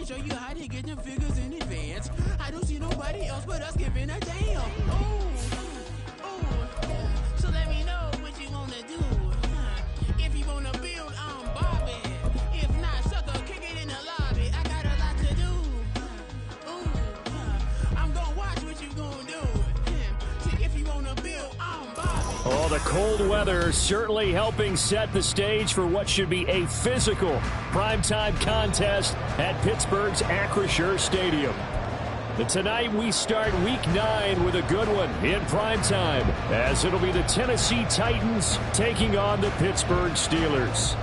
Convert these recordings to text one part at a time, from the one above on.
show you how to get them figures in advance. I don't see nobody else but us giving a damn. So let me know what you wanna do. If you wanna build, I'm Bobby. If not, sucker, kick it in the lobby. I got a lot to do. I'm gonna watch what you gonna do. If you wanna build, I'm Bobby. Oh, the cold weather certainly helping set the stage for what should be a physical primetime contest at Pittsburgh's Acrisure Stadium. But tonight we start Week 9 with a good one in primetime, as it'll be the Tennessee Titans taking on the Pittsburgh Steelers.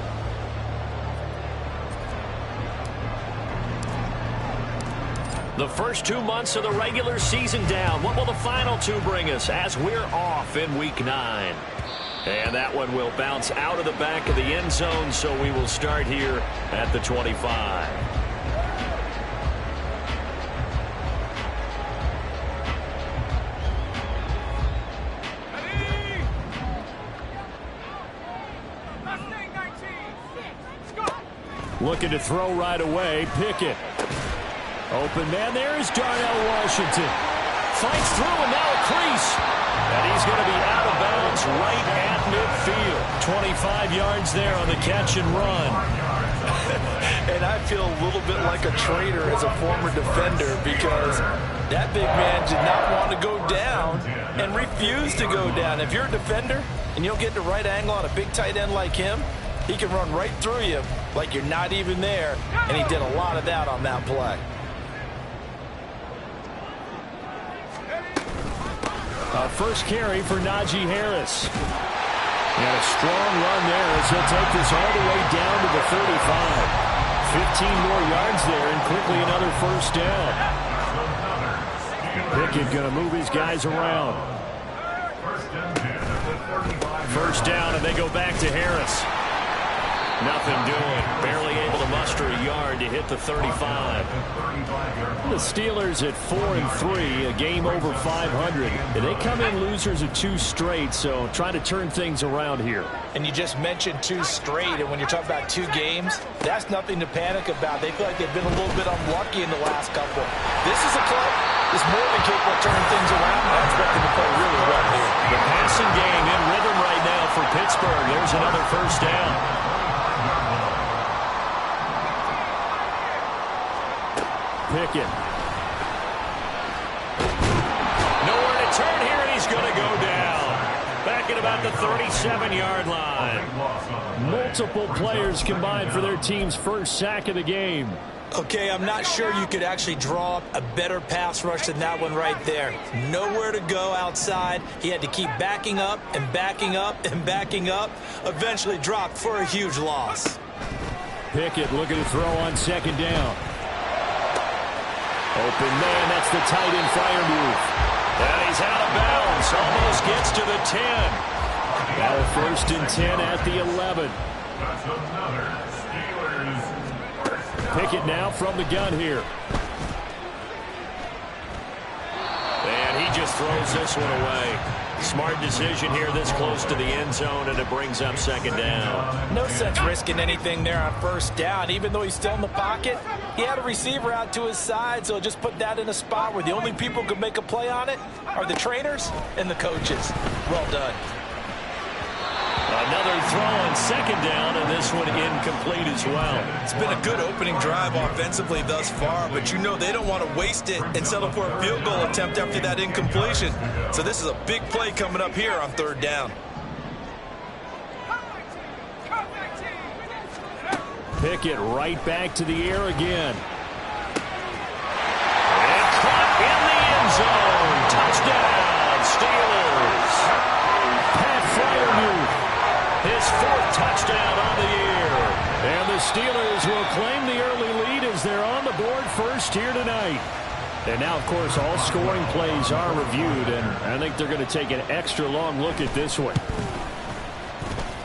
The first 2 months of the regular season down. What will the final 2 bring us as we're off in Week 9? And that one will bounce out of the back of the end zone, so we will start here at the 25. Looking to throw right away. Pickett. Open man there is Darnell Washington. Fights through and now a crease. And he's going to be out of bounds right at midfield. 25 yards there on the catch and run. And I feel a little bit like a traitor as a former defender, because that big man did not want to go down and refused to go down. If you're a defender and you'll get the right angle on a big tight end like him, he can run right through you like you're not even there, and he did a lot of that on that play. First carry for Najee Harris. And a strong run there as he'll take this all the way down to the 35. 15 more yards there and quickly another first down. Pickett going to move his guys around. First down, and they go back to Harris. Nothing doing. Barely able to muster a yard to hit the 35. The Steelers at 4-3, a game over 500. And they come in losers of 2 straight, so trying to turn things around here. And you just mentioned 2 straight, and when you're talking about 2 games, that's nothing to panic about. They feel like they've been a little bit unlucky in the last couple. This is a club that's more than capable of turning things around. I expect them to play really well here. The passing game in rhythm right now for Pittsburgh. There's another first down. Pickett. Nowhere to turn here, and he's going to go down. Back at about the 37-yard line. Multiple players combined for their team's first sack of the game. Okay, I'm not sure you could actually draw up a better pass rush than that one right there. Nowhere to go outside. He had to keep backing up and backing up and backing up. Eventually dropped for a huge loss. Pickett looking to throw on second down. Open man, that's the tight end fire move. And he's out of bounds, almost gets to the 10. Now a first and 10 at the 11. Pickett now from the gun here. And he just throws this one away. Smart decision here this close to the end zone, and it brings up second down. No sense risking anything there on first down. Even though he's still in the pocket, he had a receiver out to his side, so just put that in a spot where the only people who can make a play on it are the trainers and the coaches. Well done. Another throw on second down, and this one incomplete as well. It's been a good opening drive offensively thus far, but you know they don't want to waste it and settle for a field goal attempt after that incompletion. So this is a big play coming up here on third down. Pickett right back to the air again. And caught in the end zone. Touchdown, Steelers. Pat Freiermuth, his 4th touchdown on the year. And the Steelers will claim the early lead as they're on the board first here tonight. And now, of course, all scoring plays are reviewed, and I think they're going to take an extra long look at this one.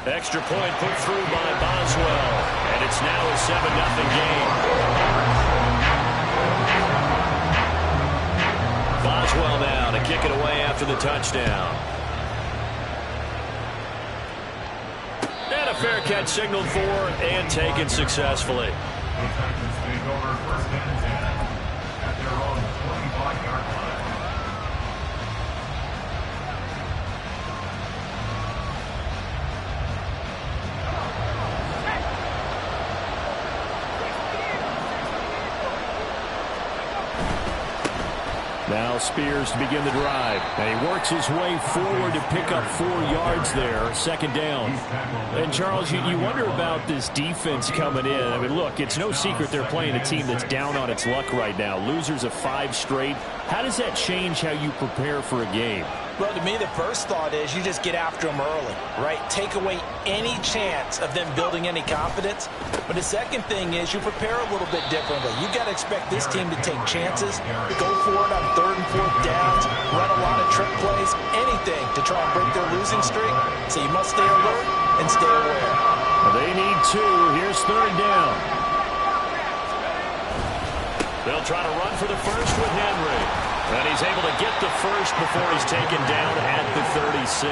Extra point put through by Boswell, and it's now a 7-0 game. Boswell now to kick it away after the touchdown. And a fair catch signaled for and taken successfully. Now Spears to begin the drive. And he works his way forward to pick up 4 yards there. Second down. And Charles, you wonder about this defense coming in. I mean, look, it's no secret they're playing a team that's down on its luck right now. Losers of 5 straight. How does that change how you prepare for a game? Well, to me, the first thought is you just get after them early, right? Take away any chance of them building any confidence. But the second thing is you prepare a little bit differently. You got to expect this team to take chances, go for it on 3rd and 4th downs, run a lot of trick plays, anything to try and break their losing streak. So you must stay alert and stay aware. They need 2. Here's 3rd down. They'll try to run for the first with Henry. And he's able to get the first before he's taken down at the 36.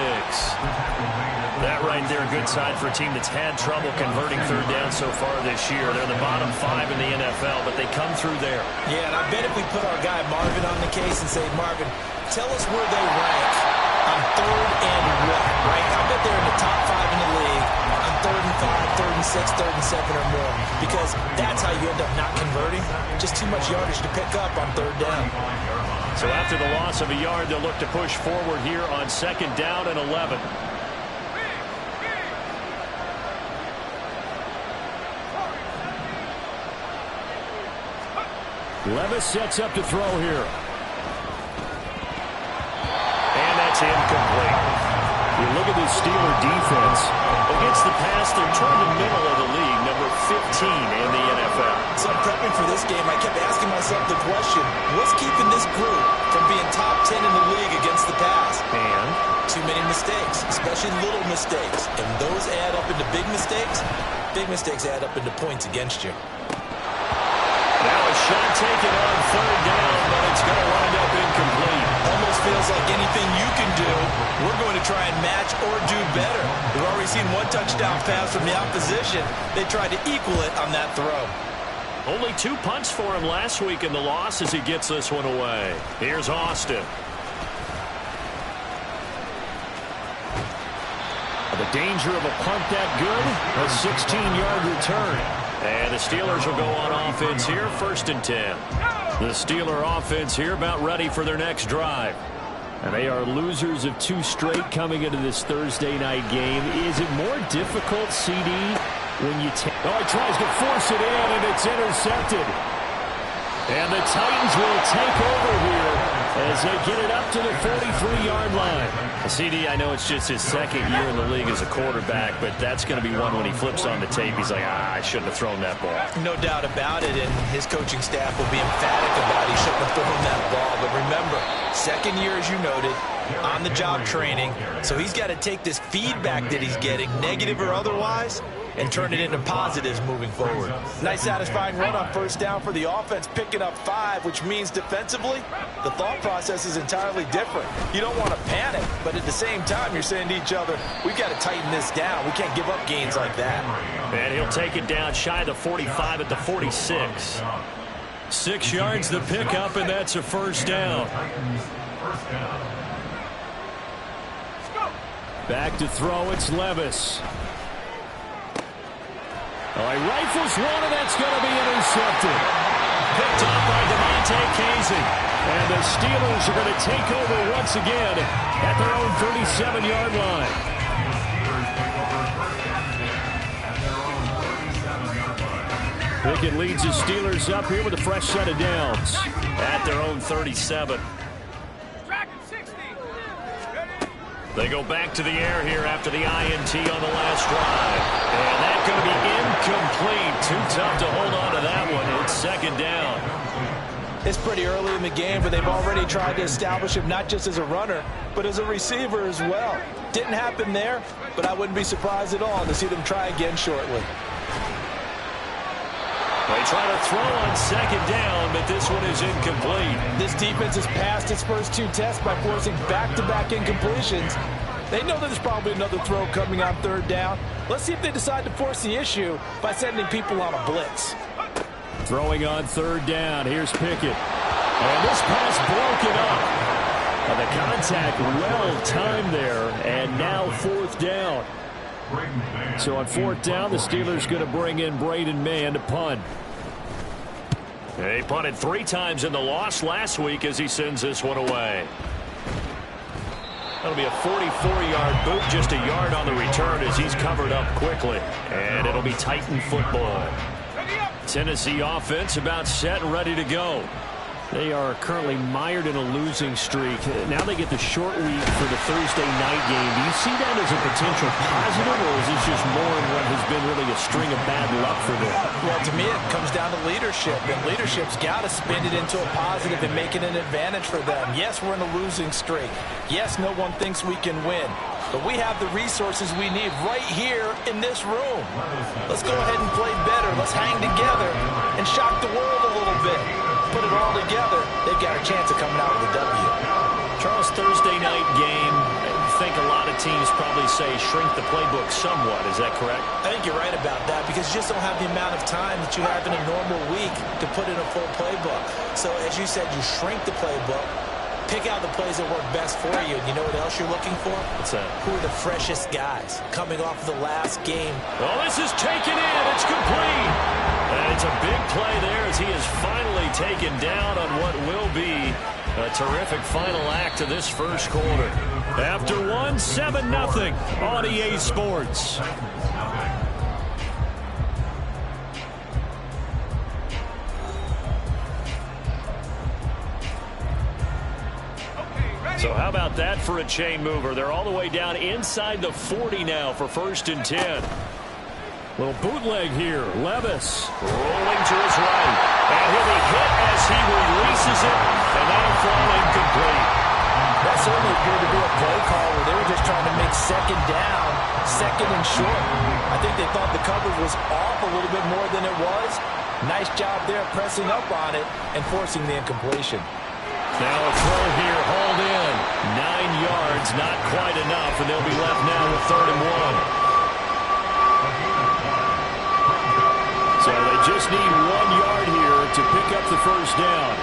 That right there, a good sign for a team that's had trouble converting 3rd down so far this year. They're the bottom 5 in the NFL, but they come through there. Yeah, and I bet if we put our guy Marvin on the case and say, Marvin, tell us where they rank on 3rd and what, right? I bet they're in the top 5 in the league on 3rd and 5, 3rd and 6, 3rd and 7 or more, because that's how you end up not converting. Just too much yardage to pick up on 3rd down. So after the loss of a yard, they'll look to push forward here on 2nd down and 11. Levis sets up to throw here. And that's incomplete. You look at this Steeler defense. Against the pass, they're toward the middle of the league, number 15 in the NFL. So I'm prepping for this game. I kept asking myself the question, what's keeping this group from being top 10 in the league against the pass? And too many mistakes, especially little mistakes. And those add up into big mistakes. Big mistakes add up into points against you. Now a shot taken on 3rd down, but it's going to wind up incomplete. Almost feels like anything you can do, we're going to try and match or do better. We've already seen 1 touchdown pass from the opposition. They tried to equal it on that throw. Only 2 punts for him last week in the loss as he gets this one away. Here's Austin. The danger of a punt that good, a 16-yard return. And the Steelers will go on offense here, 1st and 10. The Steeler offense here about ready for their next drive. And they are losers of 2 straight coming into this Thursday night game. Is it more difficult, CD, when you take... Oh, he tries to force it in, and it's intercepted. And the Titans will take over here as they get it up to the 43-yard line. CD, I know it's just his 2nd year in the league as a quarterback, but that's going to be one when he flips on the tape. He's like, I shouldn't have thrown that ball. No doubt about it, and his coaching staff will be emphatic about he shouldn't have thrown that ball. But remember, 2nd year, as you noted, on-the-job training, so he's got to take this feedback that he's getting, negative or otherwise, and turn it into positives moving forward. Nice satisfying run on 1st down for the offense, picking up 5, which means defensively, the thought process is entirely different. You don't want to panic, but at the same time, you're saying to each other, we've got to tighten this down. We can't give up gains like that. And he'll take it down shy of the 45 at the 46. 6 yards the pickup, and that's a 1st down. Back to throw, it's Levis. Oh, he rifles one, and that's going to be intercepted. Picked up by DeMonte Casey. And the Steelers are going to take over once again at their own 37-yard line. Pickett leads the Steelers up here with a fresh set of downs at their own 37. They go back to the air here after the INT on the last drive. And that's going to be incomplete. Too tough to hold on to that one. It's 2nd down. It's pretty early in the game, but they've already tried to establish him not just as a runner, but as a receiver as well. Didn't happen there, but I wouldn't be surprised at all to see them try again shortly. They try to throw on 2nd down, but this one is incomplete. This defense has passed its first 2 tests by forcing back-to-back incompletions. They know that there's probably another throw coming on 3rd down. Let's see if they decide to force the issue by sending people on a blitz. Throwing on third down. Here's Pickett. And this pass broken up. And the contact well timed there. And now fourth down. So on fourth down, the Steelers going to bring in Braden Mann to punt. He punted 3 times in the loss last week as he sends this one away. That'll be a 44-yard boot, just a yard on the return as he's covered up quickly. And it'll be Titan football. Tennessee offense about set and ready to go. They are currently mired in a losing streak. Now they get the short week for the Thursday night game. Do you see that as a potential positive, or is this just more in what has been really a string of bad luck for them? Well, to me, it comes down to leadership, and leadership's got to spin it into a positive and make it an advantage for them. Yes, we're in a losing streak. Yes, no one thinks we can win. But we have the resources we need right here in this room. Let's go ahead and play better. Let's hang together and shock the world a little bit. Put it all together, they've got a chance of coming out with a W. Charles, Thursday night game, I think a lot of teams probably say shrink the playbook somewhat. Is that correct? I think you're right about that because you just don't have the amount of time that you have in a normal week to put in a full playbook. So as you said, you shrink the playbook, pick out the plays that work best for you. And you know what else you're looking for? What's that? Who are the freshest guys coming off the last game? Oh, this is taken in. It's complete. And it's a big play there as he is finally taken down on what will be a terrific final act of this first quarter. After one, 7-0 on EA Sports. So how about that for a chain mover? They're all the way down inside the 40 now for 1st and 10. Little bootleg here. Levis rolling to his right. And he'll be hit as he releases it. And that'll fall incomplete. That certainly appeared to be a play call where they were just trying to make second down, second and short. I think they thought the coverage was off a little bit more than it was. Nice job there pressing up on it and forcing the incompletion. Now a throw here, hauled in. 9 yards, not quite enough, and they'll be left now with 3rd and 1. So they just need 1 yard here to pick up the first down.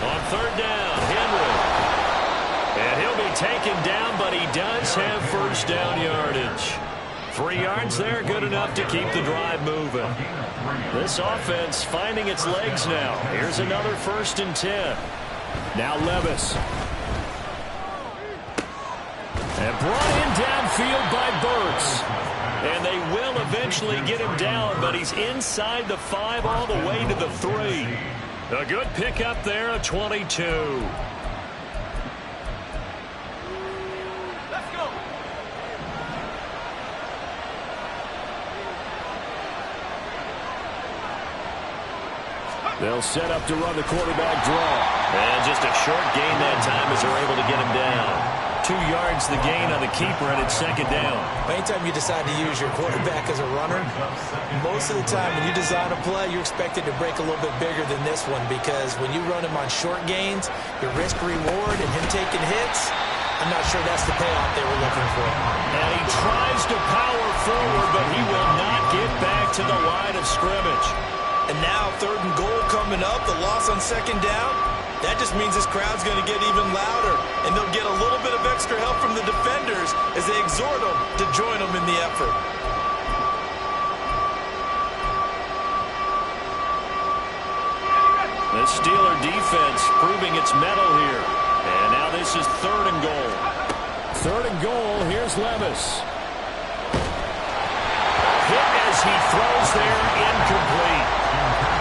On 3rd down, Henry. And he'll be taken down, but he does have first down yardage. 3 yards there, good enough to keep the drive moving. This offense finding its legs now. Here's another 1st and 10. Now Levis. And brought in downfield by Burks. And they will eventually get him down, but he's inside the 5 all the way to the 3. A good pickup there of 22. They'll set up to run the quarterback draw. And just a short gain that time as they're able to get him down. 2 yards the gain on the keeper, and it's 2nd down. Anytime you decide to use your quarterback as a runner, most of the time when you design a play, you're expected to break a little bit bigger than this one because when you run him on short gains, your risk-reward and him taking hits, I'm not sure that's the payoff they were looking for. And he tries to power forward, but he will not get back to the line of scrimmage. And now 3rd and goal coming up, the loss on 2nd down. That just means this crowd's going to get even louder, and they'll get a little bit of extra help from the defenders as they exhort them to join them in the effort. The Steeler defense proving its mettle here. And now this is 3rd and goal. 3rd and goal, here's Levis. Hit as he throws there, incomplete.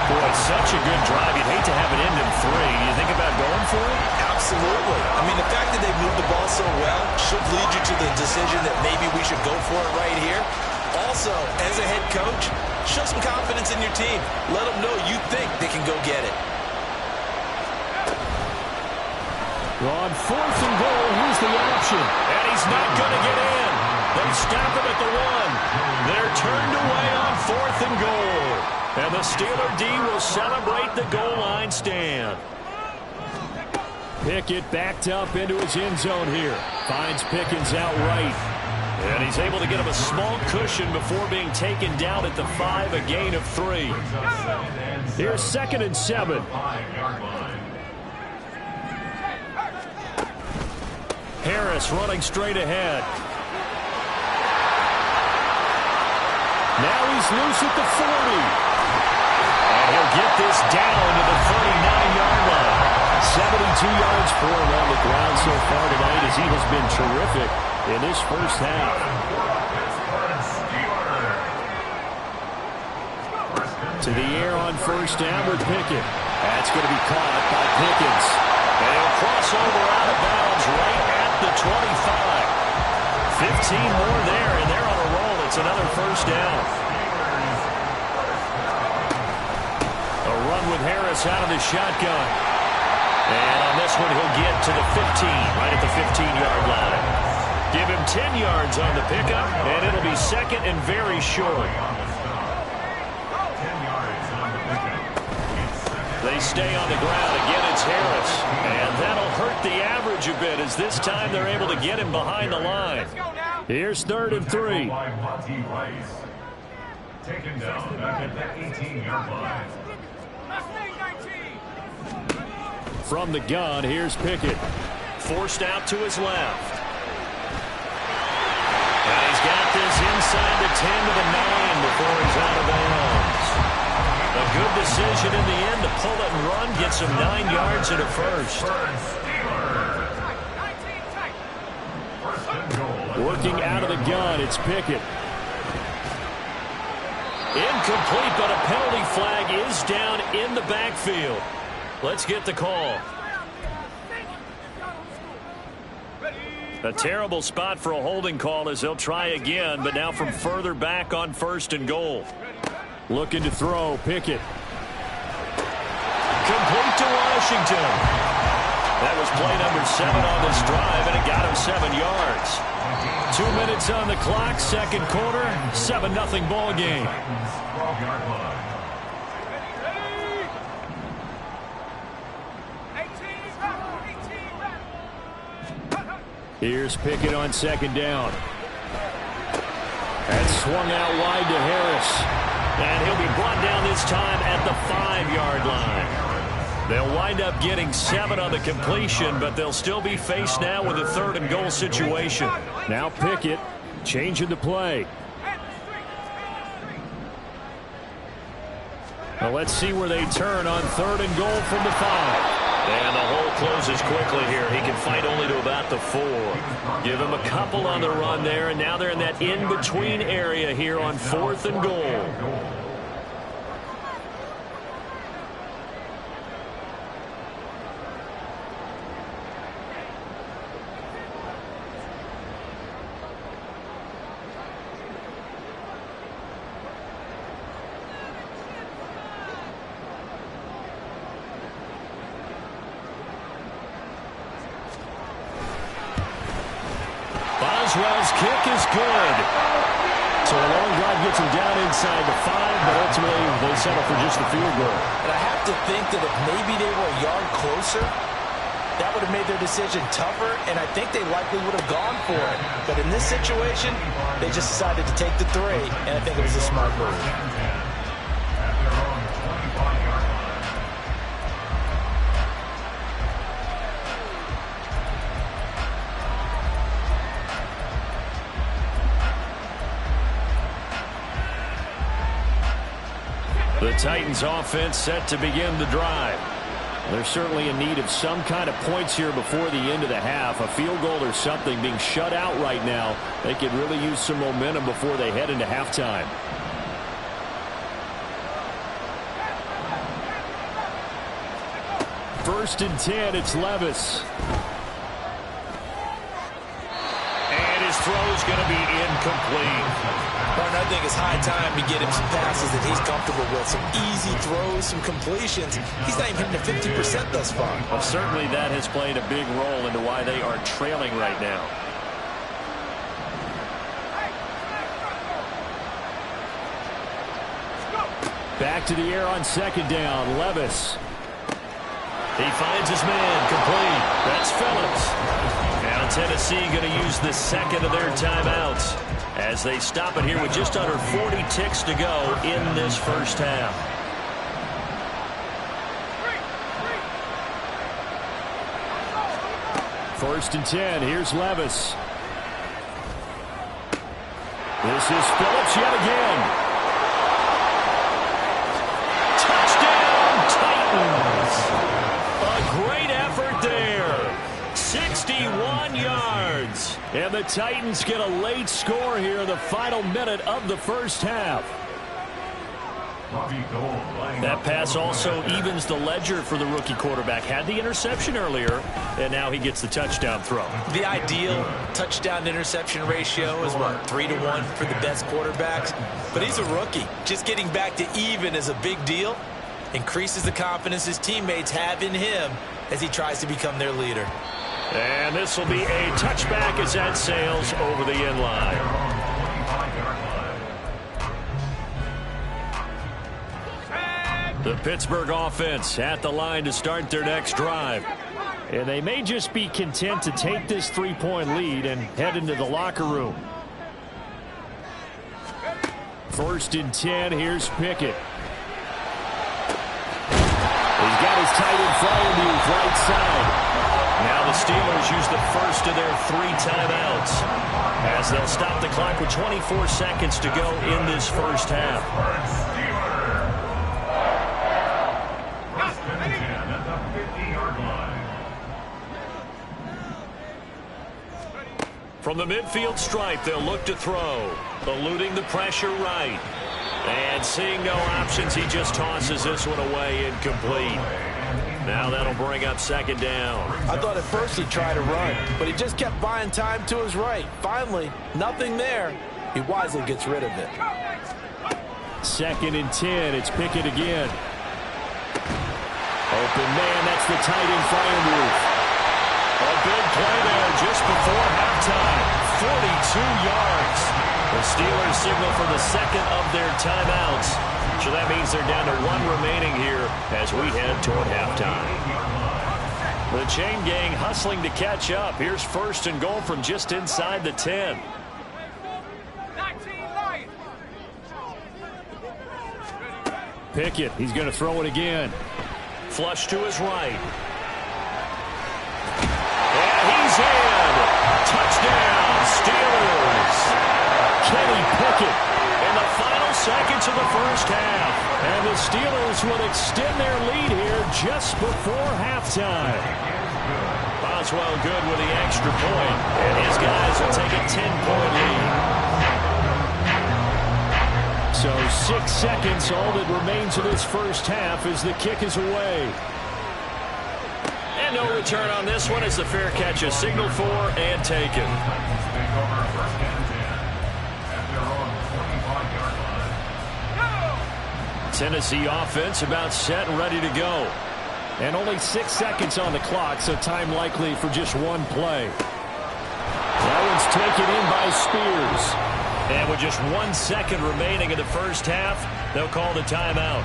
Boy, such a good drive. You'd hate to have it end in 3. Do you think about going for it? Absolutely. I mean, the fact that they moved the ball so well should lead you to the decision that maybe we should go for it right here. Also, as a head coach, show some confidence in your team. Let them know you think they can go get it. On 4th and goal, here's the option. And he's not going to get in. They stop him at the 1. They're turned away on 4th and goal. And the Steeler D will celebrate the goal line stand. Pickett backed up into his end zone here. Finds Pickens out right. And he's able to get him a small cushion before being taken down at the 5, a gain of 3. Here's 2nd and 7. Harris running straight ahead. Now he's loose at the 40. And he'll get this down to the 39-yard line. 72 yards for him on the ground so far tonight as he has been terrific in this first half. To the air on first down with Pickett. That's going to be caught by Pickens. And he'll cross over out of bounds right at the 25. 15 more there, and they're on a roll. It's another first down. A run with Harris out of the shotgun. And on this one, he'll get to the 15, right at the 15-yard line. Give him 10 yards on the pickup, and it'll be 2nd and very short. They stay on the ground. Again, it's Harris. And that'll hurt the average a bit as this time they're able to get him behind the line. Here's 3rd and 3. Taken down back at the 18-yard line. From the gun, here's Pickett. Forced out to his left. And he's got this inside the 10 to the 9 before he's out of bounds. A good decision in the end to pull it and run, gets him 9 yards and a first. Working out of the gun, it's Pickett. Incomplete, but a penalty flag is down in the backfield. Let's get the call. A terrible spot for a holding call as they'll try again, but now from further back on 1st and goal. Looking to throw, Pickett. Complete to Washington. That was play number 7 on this drive, and it got him 7 yards. 2 minutes on the clock, 2nd quarter, 7-0 ball game. Here's Pickett on 2nd down. And swung out wide to Harris. And he'll be brought down this time at the 5-yard line. They'll wind up getting 7 on the completion, but they'll still be faced now with a 3rd and goal situation. Now Pickett changing the play. Now let's see where they turn on 3rd and goal from the 5. And the hole closes quickly here. He can fight only to about the 4. Give him a couple on the run there, and now they're in that in-between area here on 4th and goal. Boswell's kick is good. So a long drive gets him down inside the 5, but ultimately they settle for just the field goal. And I have to think that if maybe they were a yard closer, that would have made their decision tougher, and I think they likely would have gone for it. But in this situation, they just decided to take the 3, and I think it was a smart move. The Titans offense set to begin the drive. They're certainly in need of some kind of points here before the end of the half. A field goal or something being shut out right now. They could really use some momentum before they head into halftime. First and 10, it's Levis. And his throw's going to be incomplete. Martin, I think it's high time to get him some passes that he's comfortable with. Some easy throws, some completions. He's not even hitting the 50% thus far. Well, certainly that has played a big role into why they are trailing right now. Back to the air on 2nd down. Levis. He finds his man complete. That's Phillips. And a Tennessee going to use the second of their timeouts as they stop it here with just under 40 ticks to go in this first half. First and 10. Here's Levis. This is Phillips yet again. Touchdown, Titans. A great effort there. 61 yards. And the Titans get a late score here in the final minute of the first half. That pass also evens the ledger for the rookie quarterback. Had the interception earlier, and now he gets the touchdown throw. The ideal touchdown-interception ratio is, what, 3-to-1 for the best quarterbacks? But he's a rookie. Just getting back to even is a big deal. Increases the confidence his teammates have in him as he tries to become their leader. And this will be a touchback as that sails over the end line. The Pittsburgh offense at the line to start their next drive. And they may just be content to take this 3-point lead and head into the locker room. First and 10, here's Pickett. He's got his tight end Fryermuth right side. Now the Steelers use the first of their 3 timeouts as they'll stop the clock with 24 seconds to go in this first half. From the midfield stripe, they'll look to throw. Eluding the pressure right. And seeing no options, he just tosses this one away incomplete. Now that'll bring up second down. I thought at first he'd try to run, but he just kept buying time to his right. Finally, nothing there. He wisely gets rid of it. Second and 10, it's Pickett again. Open man, that's the tight end Fryermuth. A big play there just before halftime. 42 yards. The Steelers signal for the second of their timeouts. So that means they're down to 1 remaining here as we head toward halftime. The chain gang hustling to catch up. Here's first and goal from just inside the 10. Pickett, he's going to throw it again. Flush to his right. He's in. Touchdown, Steelers. Kenny Pickett. In the final seconds of the first half. And the Steelers will extend their lead here just before halftime. Boswell good with the extra point. And his guys will take a 10-point lead. So 6 seconds, all that remains of this first half as the kick is away. And no return on this one as the fair catch is signaled for and taken. Tennessee offense about set and ready to go. And only 6 seconds on the clock, so time likely for just one play. That one's taken in by Spears. And with just 1 second remaining in the first half, they'll call the timeout.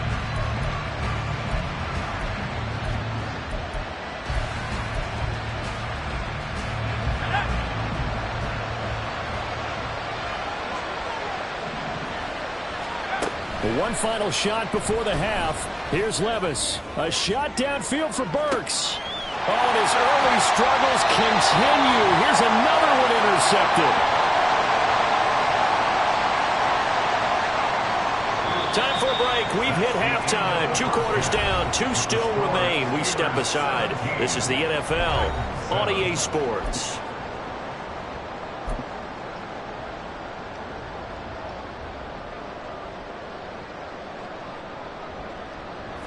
One final shot before the half. Here's Levis. A shot downfield for Burks. Oh, and his early struggles continue. Here's another one intercepted. Time for a break. We've hit halftime. 2 quarters down. 2 still remain. We step aside. This is the NFL on EA Sports.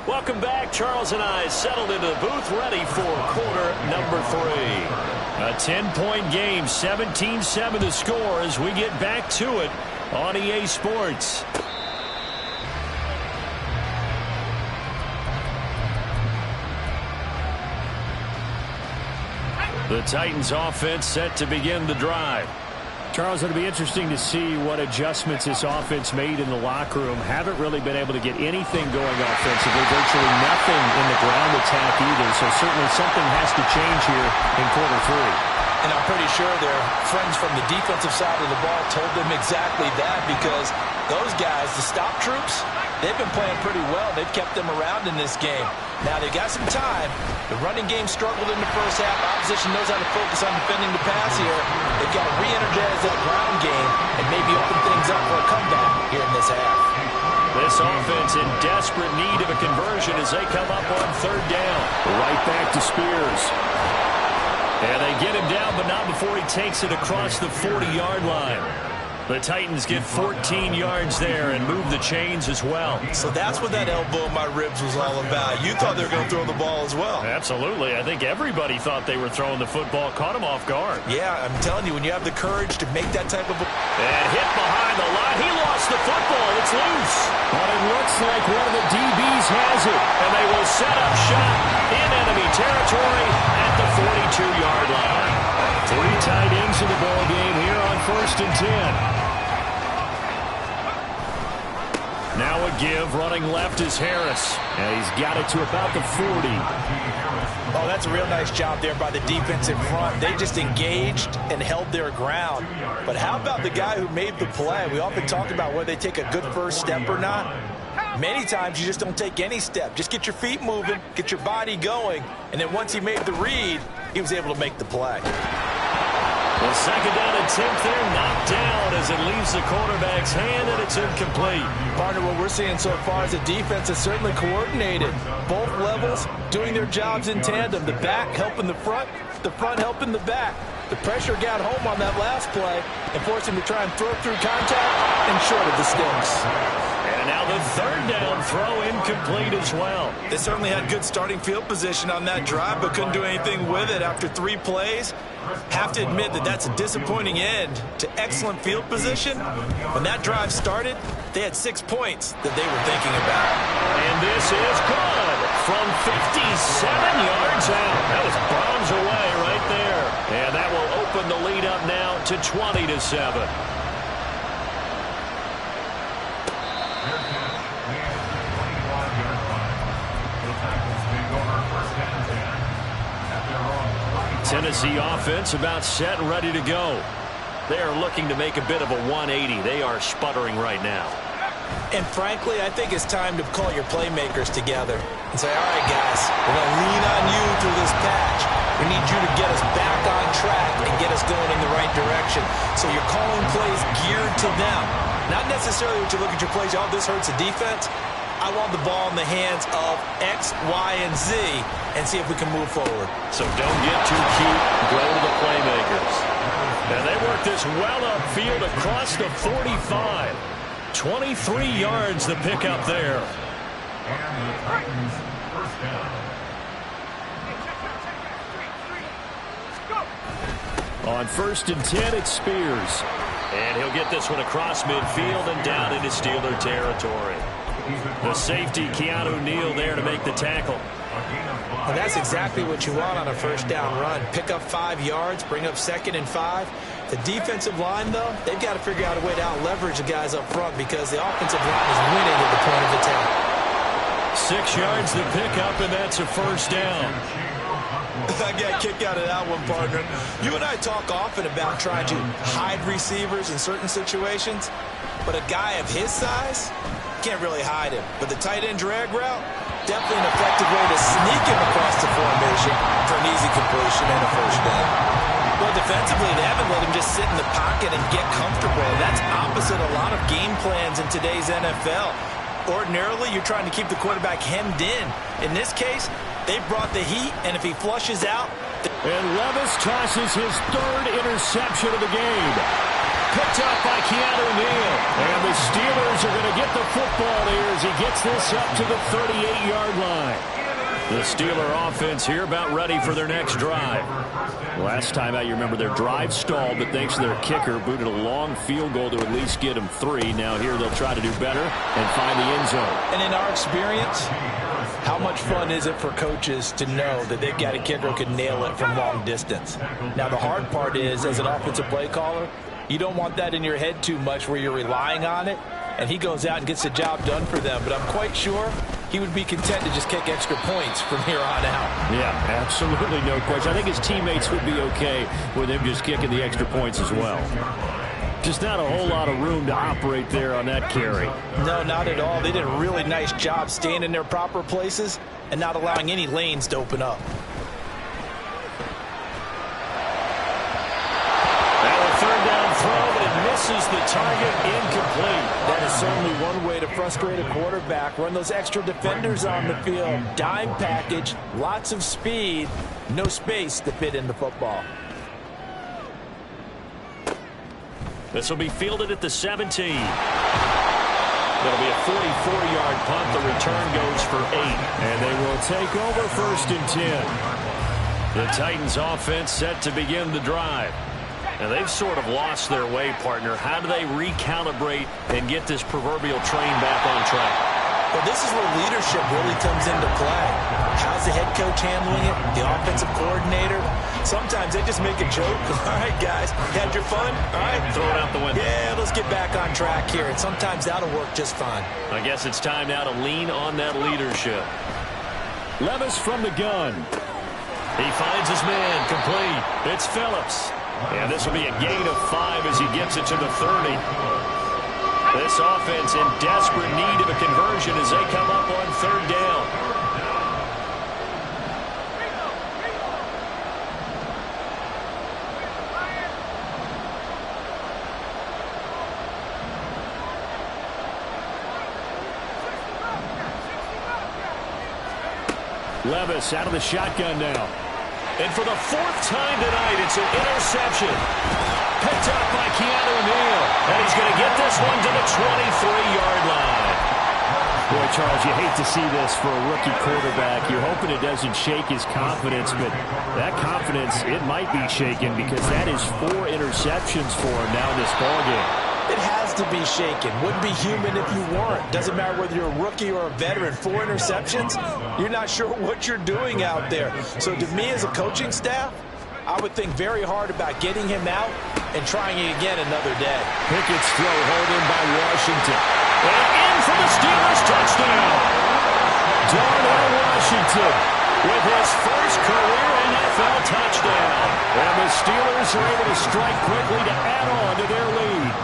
Welcome back. Charles and I settled into the booth ready for quarter number 3. A 10-point game, 17-7 the score as we get back to it on EA Sports. The Titans offense set to begin the drive. Charles, it'll be interesting to see what adjustments this offense made in the locker room. Haven't really been able to get anything going offensively. Virtually nothing in the ground attack either. So certainly something has to change here in quarter 3. And I'm pretty sure their friends from the defensive side of the ball told them exactly that, because those guys, the stop troops, they've been playing pretty well. They've kept them around in this game. Now, they've got some time. The running game struggled in the first half. Opposition knows how to focus on defending the pass here. They've got to re-energize that ground game and maybe open things up for a comeback here in this half. This offense in desperate need of a conversion as they come up on third down. Right back to Spears. And they get him down, but not before he takes it across the 40-yard line. The Titans get 14 yards there and move the chains as well. So that's what that elbow in my ribs was all about. You thought they were going to throw the ball as well. Absolutely. I think everybody thought they were throwing the football. Caught him off guard. Yeah, I'm telling you, when you have the courage to make that type of... And hit behind the line. He lost the football. It's loose. But it looks like one of the DBs has it. And they will set up shop in enemy territory at the 42-yard line. 3 tight ends in the ball game here on 1st and 10. Now a give, running left is Harris. And he's got it to about the 40. Oh, that's a real nice job there by the defensive front. They just engaged and held their ground. But how about the guy who made the play? We often talk about whether they take a good first step or not. Many times you just don't take any step. Just get your feet moving, get your body going, and then once he made the read, he was able to make the play. The second down attempt there, knocked down as it leaves the quarterback's hand, and it's incomplete. Partner, what we're seeing so far is the defense is certainly coordinated. Both levels doing their jobs in tandem. The back helping the front helping the back. The pressure got home on that last play and forced him to try and throw through contact and short of the sticks. And now the third down throw incomplete as well. They certainly had good starting field position on that drive, but couldn't do anything with it after 3 plays. Have to admit that that's a disappointing end to excellent field position. When that drive started, they had 6 points that they were thinking about. And this is good from 57 yards out. That was bombs away right there. And that will open the lead up now to 20-7. Tennessee offense about set and ready to go. They are looking to make a bit of a 180. They are sputtering right now. And frankly, I think it's time to call your playmakers together and say, all right, guys, we're going to lean on you through this patch. We need you to get us back on track and get us going in the right direction. So you're calling plays geared to them. Not necessarily when you look at your plays, oh, this hurts the defense. I want the ball in the hands of X, Y, and Z and see if we can move forward. So don't get too cute. Go to the playmakers. And they work this well upfield across the 45. 23 yards the pickup there. On 1st and 10, it's Spears. And he'll get this one across midfield and down into Steeler territory. The safety, Keanu Neal, there to make the tackle. And that's exactly what you want on a first down run. Pick up 5 yards, bring up 2nd and 5. The defensive line, though, they've got to figure out a way to out-leverage the guys up front because the offensive line is winning at the point of attack. 6 yards to pick up, and that's a first down. I got a kick out of that one, partner. You and I talk often about trying to hide receivers in certain situations, but a guy of his size can't really hide him. But the tight end drag route, definitely an effective way to sneak him across the formation for an easy completion and a first down. Well, defensively, they haven't let him just sit in the pocket and get comfortable. That's opposite a lot of game plans in today's NFL. Ordinarily, you're trying to keep the quarterback hemmed in. In this case, they brought the heat, and if he flushes out... And Levis tosses his 3rd interception of the game. Picked up by Keanu Neal. And the Steelers are going to get the football here as he gets this up to the 38-yard line. The Steeler offense here about ready for their next drive. Last time out, you remember their drive stalled, but thanks to their kicker, booted a long field goal to at least get them 3. Now here they'll try to do better and find the end zone. And in our experience, how much fun is it for coaches to know that they've got a kicker who can nail it from long distance? Now, the hard part is, as an offensive play caller, you don't want that in your head too much where you're relying on it, and he goes out and gets the job done for them. But I'm quite sure he would be content to just kick extra points from here on out. Yeah, absolutely no question. I think his teammates would be okay with him just kicking the extra points as well. Just not a whole lot of room to operate there on that carry. No, not at all. They did a really nice job staying in their proper places and not allowing any lanes to open up. Third down throw, but it misses the target, incomplete. That is certainly one way to frustrate a quarterback. Run those extra defenders on the field. Dime package, lots of speed, no space to fit in the football. This will be fielded at the 17. That'll be a 44-yard punt. The return goes for 8. And they will take over 1st and 10. The Titans offense set to begin the drive. Now, they've sort of lost their way, partner. How do they recalibrate and get this proverbial train back on track? Well, this is where leadership really comes into play. How's the head coach handling it? The offensive coordinator? Sometimes they just make a joke. All right, guys, had your fun? All right. Throw it out the window. Yeah, let's get back on track here. And sometimes that'll work just fine. I guess it's time now to lean on that leadership. Levis from the gun. He finds his man, complete. It's Phillips. And this will be a gain of 5 as he gets it to the 30. This offense in desperate need of a conversion as they come up on 3rd down. Levis out of the shotgun now. And for the 4th time tonight, it's an interception. Picked up by Keanu Neal. And he's going to get this one to the 23-yard line. Boy, Charles, you hate to see this for a rookie quarterback. You're hoping it doesn't shake his confidence, but that confidence, it might be shaken because that is 4 interceptions for him now in this ballgame. It has to be shaken. Wouldn't be human if you weren't. Doesn't matter whether you're a rookie or a veteran. 4 interceptions, you're not sure what you're doing out there. So to me as a coaching staff, I would think very hard about getting him out and trying it again another day. Pickett's throw held in by Washington. And in for the Steelers touchdown. Darnell Washington with his first career NFL touchdown. And the Steelers are able to strike quickly to add on to their lead.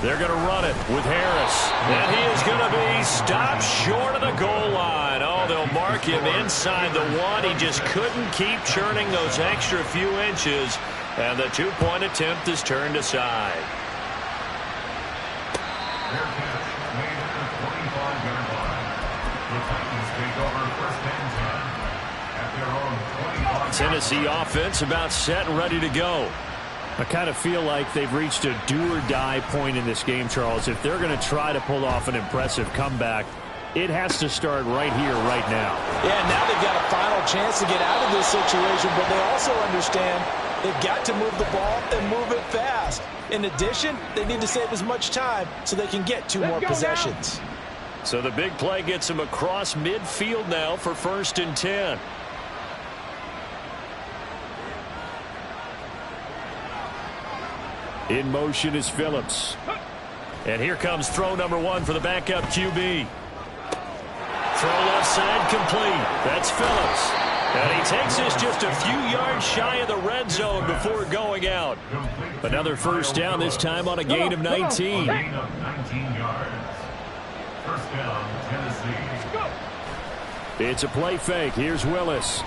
They're going to run it with Harris. And he is going to be stopped short of the goal line. Oh, they'll mark him inside the 1. He just couldn't keep churning those extra few inches. And the 2-point attempt is turned aside. Tennessee offense about set and ready to go. I kind of feel like they've reached a do-or-die point in this game, Charles. If they're going to try to pull off an impressive comeback, it has to start right here, right now. Yeah, now they've got a final chance to get out of this situation, but they also understand they've got to move the ball and move it fast. In addition, they need to save as much time so they can get 2 more possessions. So the big play gets him across midfield now for 1st and 10. In motion is Phillips. And here comes throw number 1 for the backup QB. Throw left side complete. That's Phillips. And he takes this just a few yards shy of the red zone before going out. Another 1st down, this time on a gain of 19. Gain of 19 yards. 1st down, Tennessee. It's a play fake. Here's Willis.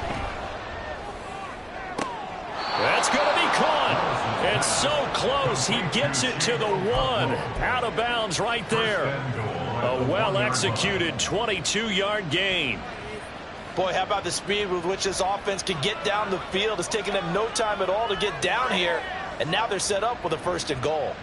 That's going to be caught. It's so close. He gets it to the 1. Out of bounds right there. A well-executed 22-yard gain. Boy, how about the speed with which this offense can get down the field? It's taken them no time at all to get down here. And now they're set up with a 1st and goal.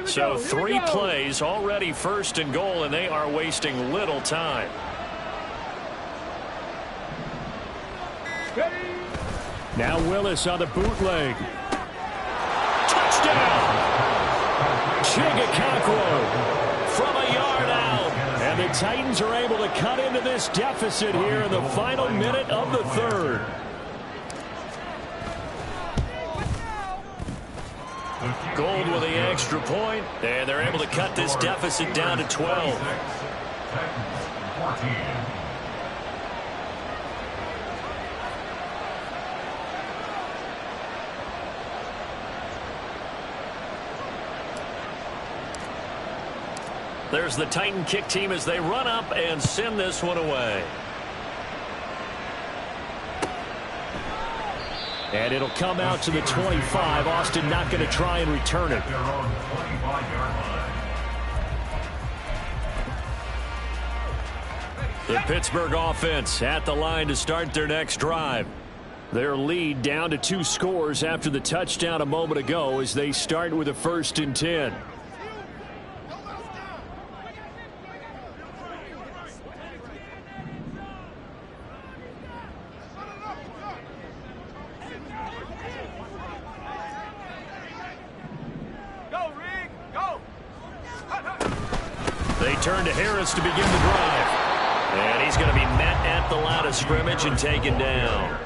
So 3 plays, already 1st and goal, and they are wasting little time. Now Willis on the bootleg. Touchdown! Chigakakwo from a yard out. And the Titans are able to cut into this deficit here in the final minute of the third. Gold with the extra point, and they're able to cut this deficit down to 12. Titans 14. There's the Titan kick team as they run up and send this one away. And it'll come out to the 25. Austin not going to try and return it. Their own 25-yard line. The Pittsburgh offense at the line to start their next drive. Their lead down to 2 scores after the touchdown a moment ago as they start with a 1st and 10. They turn to Harris to begin the drive. And he's going to be met at the line of scrimmage and taken down.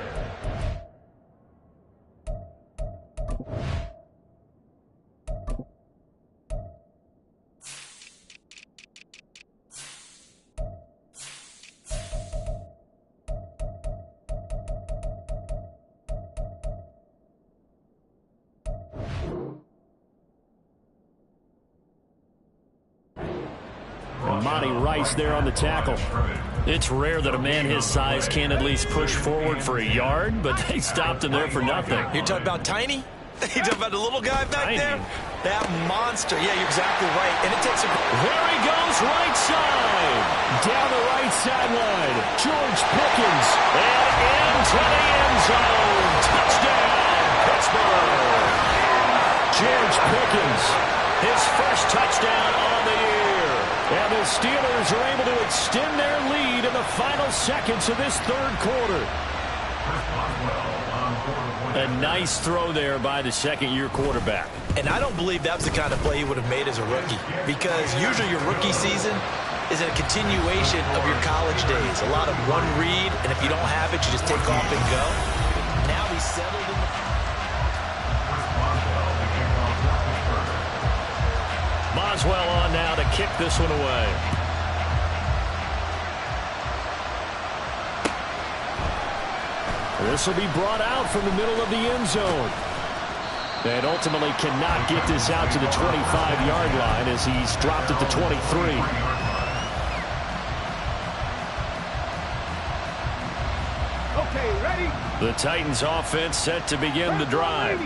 There on the tackle. It's rare that a man his size can at least push forward for a yard, but they stopped him there for nothing. You're talking about Tiny? You talking about the little guy back Tiny. there? That monster. Yeah, you're exactly right. And it takes a... There he goes, right side. Down the right sideline. George Pickens. And into the end zone. Touchdown, Pittsburgh. George Pickens. His first touchdown on the year. And the Steelers are able to extend their lead in the final seconds of this third quarter. A nice throw there by the second-year quarterback. And I don't believe that's the kind of play he would have made as a rookie, because usually your rookie season is a continuation of your college days. A lot of one read, and if you don't have it, you just take off and go. Now he's settled in the... Boswell on now to kick this one away. This will be brought out from the middle of the end zone. And ultimately cannot get this out to the 25-yard line as he's dropped at the 23. The Titans offense set to begin the drive.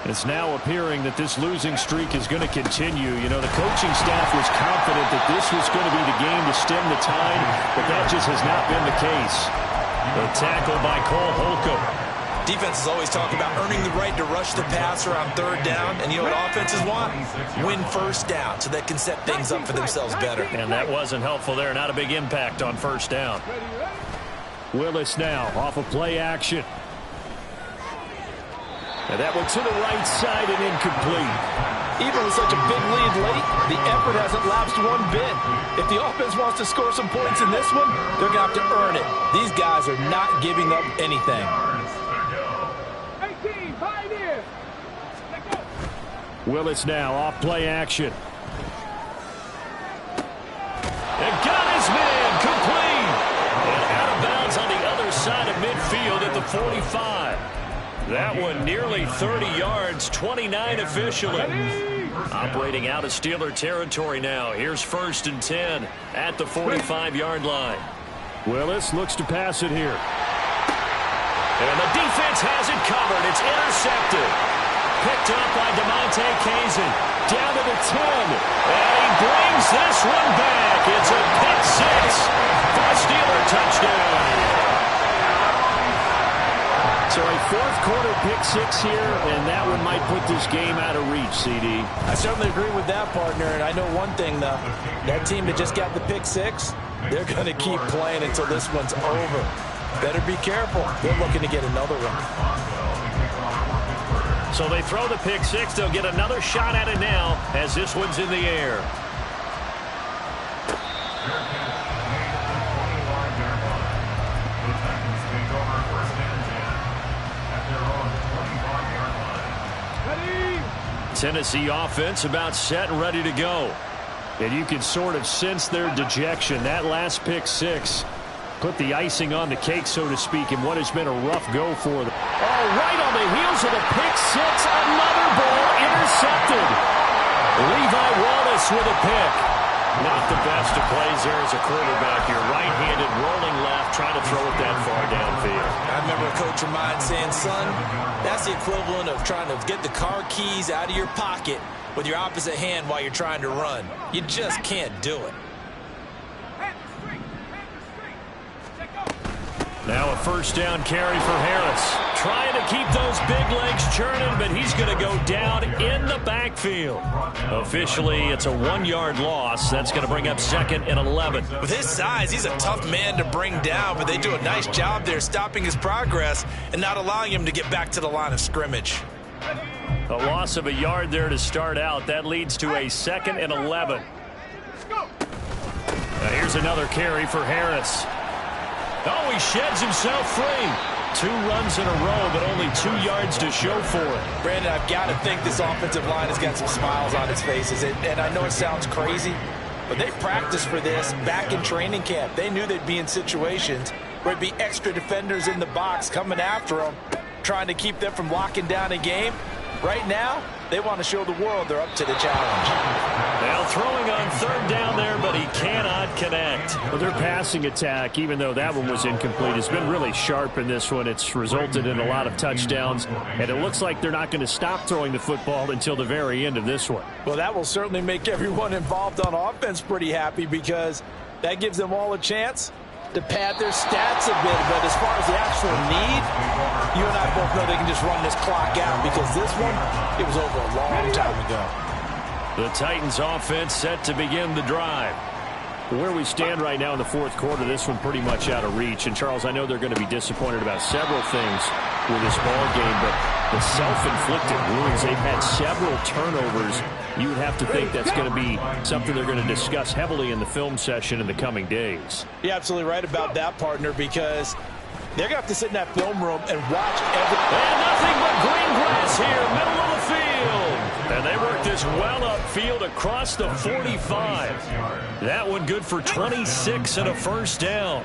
It's now appearing that this losing streak is going to continue. You know, the coaching staff was confident that this was going to be the game to stem the tide, but that just has not been the case. The tackle by Cole Holcomb. Defenses always talk about earning the right to rush the passer on third down, and you know what offenses want? Win first down so they can set things up for themselves better. And that wasn't helpful there. Not a big impact on first down. Willis now off of play action. And that one to the right side and incomplete. Even with such a big lead late, the effort hasn't lapsed one bit. If the offense wants to score some points in this one, they're going to have to earn it. These guys are not giving up anything. Willis now off play action. And got his man complete. And out of bounds on the other side of midfield at the 45. That one nearly 30 yards, 29 officially. Operating out of Steeler territory now. Here's 1st and 10 at the 45-yard line. Willis looks to pass it here. And the defense has it covered. It's intercepted. Picked up by DeMonte Kazin. Down to the 10. And he brings this one back. It's a pick six for a Steeler touchdown. So a fourth quarter pick six here, and that one might put this game out of reach, CD. I certainly agree with that, partner. And I know one thing, though. That team that just got the pick six, they're going to keep playing until this one's over. Better be careful. They're looking to get another one. So they throw the pick six. They'll get another shot at it now as this one's in the air. Tennessee offense about set and ready to go. And you can sort of sense their dejection. That last pick six put the icing on the cake, so to speak, in what has been a rough go for them. Oh, right on the heels of the pick six. Another ball intercepted. Levi Wallace with a pick. Not the best of plays there as a quarterback. You're right-handed, rolling left, trying to throw it that far downfield. I remember a coach of mine saying, son, that's the equivalent of trying to get the car keys out of your pocket with your opposite hand while you're trying to run. You just can't do it. Now a first down carry for Harris. Trying to keep those big legs churning, but he's going to go down in the backfield. Officially, it's a 1-yard loss. That's going to bring up 2nd and 11. With his size, he's a tough man to bring down, but they do a nice job there stopping his progress and not allowing him to get back to the line of scrimmage. A loss of a yard there to start out. That leads to a 2nd and 11. Now here's another carry for Harris. Oh, he sheds himself free. 2 runs in a row, but only 2 yards to show for it. Brandon, I've got to think this offensive line has got some smiles on its faces. And I know it sounds crazy, but they practiced for this back in training camp. They knew they'd be in situations where it'd be extra defenders in the box coming after them, trying to keep them from locking down a game. Right now, they want to show the world they're up to the challenge. Now throwing on 3rd down there, but he cannot connect. Well, their passing attack, even though that one was incomplete, has been really sharp in this one. It's resulted in a lot of touchdowns, and it looks like they're not going to stop throwing the football until the very end of this one. Well, that will certainly make everyone involved on offense pretty happy, because that gives them all a chance to pad their stats a bit. But as far as the actual need, you and I both know they can just run this clock out, because this one, it was over a long time ago. The Titans offense set to begin the drive. Where we stand right now in the 4th quarter, this one pretty much out of reach. And Charles, I know they're going to be disappointed about several things with this ball game, but the self-inflicted wounds, they've had several turnovers. You would have to think that's going to be something they're going to discuss heavily in the film session in the coming days. You're absolutely right about that, partner, because they're going to have to sit in that film room and watch everything. And nothing but green grass here, middle of the field. And they work this well upfield across the 45. That one good for 26 and a first down.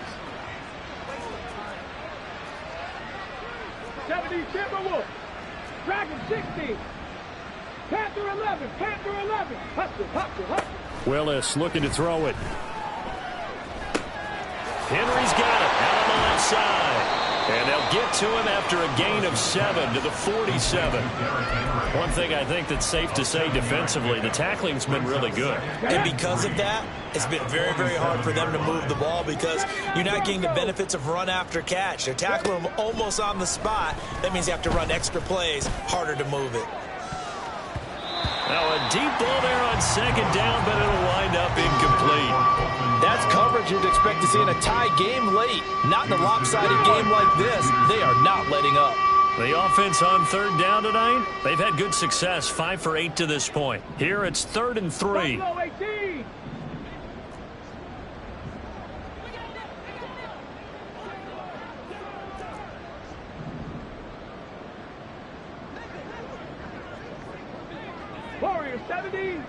70 Timberwolves. Dragon 60. Panther 11. Panther 11. Hustle, hustle, hustle. Willis looking to throw it. Henry's got it out on the left side. And they'll get to him after a gain of 7 to the 47. One thing I think that's safe to say defensively, the tackling's been really good. And because of that, it's been very, very hard for them to move the ball, because you're not getting the benefits of run after catch. They're tackling them almost on the spot. That means you have to run extra plays, harder to move it. Now a deep ball there on 2nd down, but it'll wind up incomplete. That's coverage you'd expect to see in a tie game late. Not in a lopsided game like this. They are not letting up. The offense on 3rd down tonight, they've had good success, 5 for 8 to this point. Here it's 3rd and 3. Buffalo 18. Warriors 70.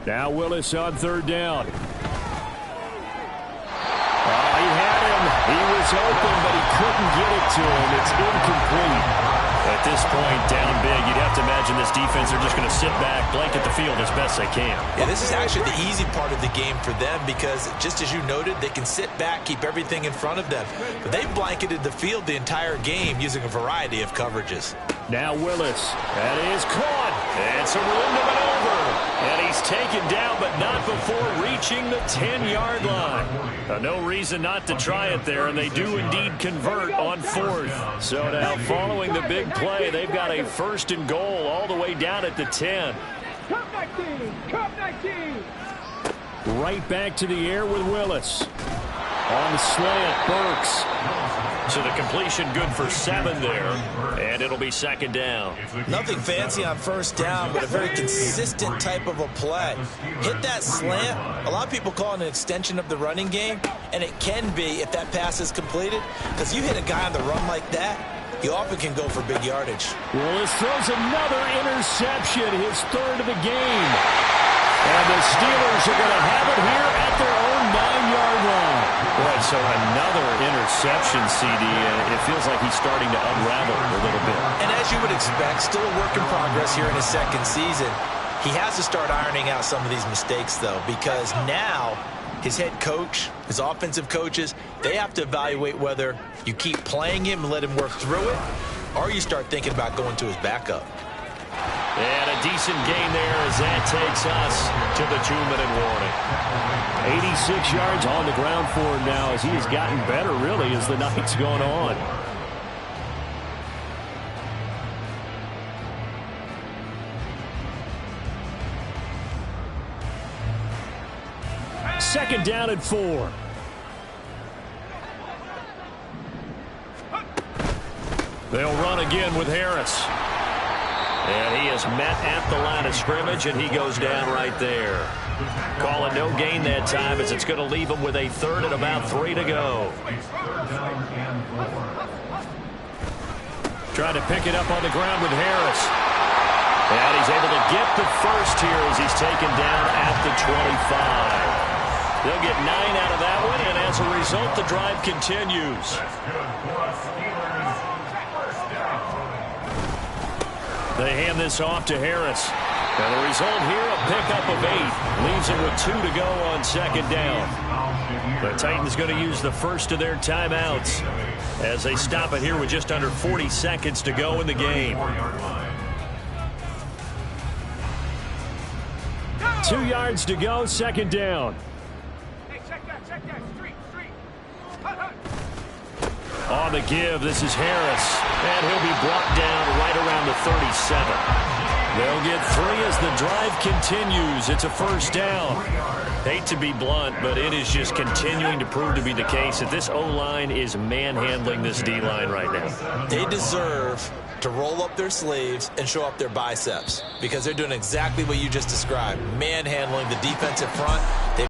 Now Willis on 3rd down. Oh, he had him. He was open, but he couldn't get it to him. It's incomplete. At this point, down big, you'd have to imagine this defense are just going to sit back, blanket the field as best they can. Yeah, this is actually the easy part of the game for them, because just as you noted, they can sit back, keep everything in front of them. But they blanketed the field the entire game using a variety of coverages. Now Willis. That is caught. And some room to maneuver. And he's taken down, but not before reaching the 10-yard line. No reason not to try it there, and they do indeed convert on 4th. So now following the big play, they've got a 1st and goal all the way down at the 10. Cup 19. Cup 19. Right back to the air with Willis. On the slant, Burks. So the completion good for 7 there, and it'll be 2nd down. Nothing fancy on 1st down, but a very consistent type of a play. Hit that slant. A lot of people call it an extension of the running game, and it can be if that pass is completed, because you hit a guy on the run like that, he often can go for big yardage. Willis throws another interception, his third of the game. And the Steelers are going to have it here at their own 9-yard line. Boy, so another interception, CD, and it feels like he's starting to unravel a little bit. And as you would expect, still a work in progress here in his second season. He has to start ironing out some of these mistakes, though, because now his head coach, his offensive coaches, they have to evaluate whether you keep playing him and let him work through it, or you start thinking about going to his backup. And a decent gain there as that takes us to the 2-minute warning. 86 yards on the ground for him now as he has gotten better, really, as the night's gone on. Second down and 4. They'll run again with Harris. And he is met at the line of scrimmage, and he goes down right there. Calling no gain that time as it's going to leave him with a third and about 3 to go. Trying to pick it up on the ground with Harris. And he's able to get the first here as he's taken down at the 25. They'll get 9 out of that one, and as a result, the drive continues. They hand this off to Harris. And the result here, a pickup of 8. Leaves it with 2 to go on second down. The Titans going to use the first of their timeouts as they stop it here with just under 40 seconds to go in the game. 2 yards to go, second down. On the give, this is Harris. And he'll be brought down right around the 37. They'll get 3 as the drive continues. It's a first down. Hate to be blunt, but it is just continuing to prove to be the case that this O-line is manhandling this D-line right now. They deserve to roll up their sleeves and show up their biceps because they're doing exactly what you just described, manhandling the defensive front.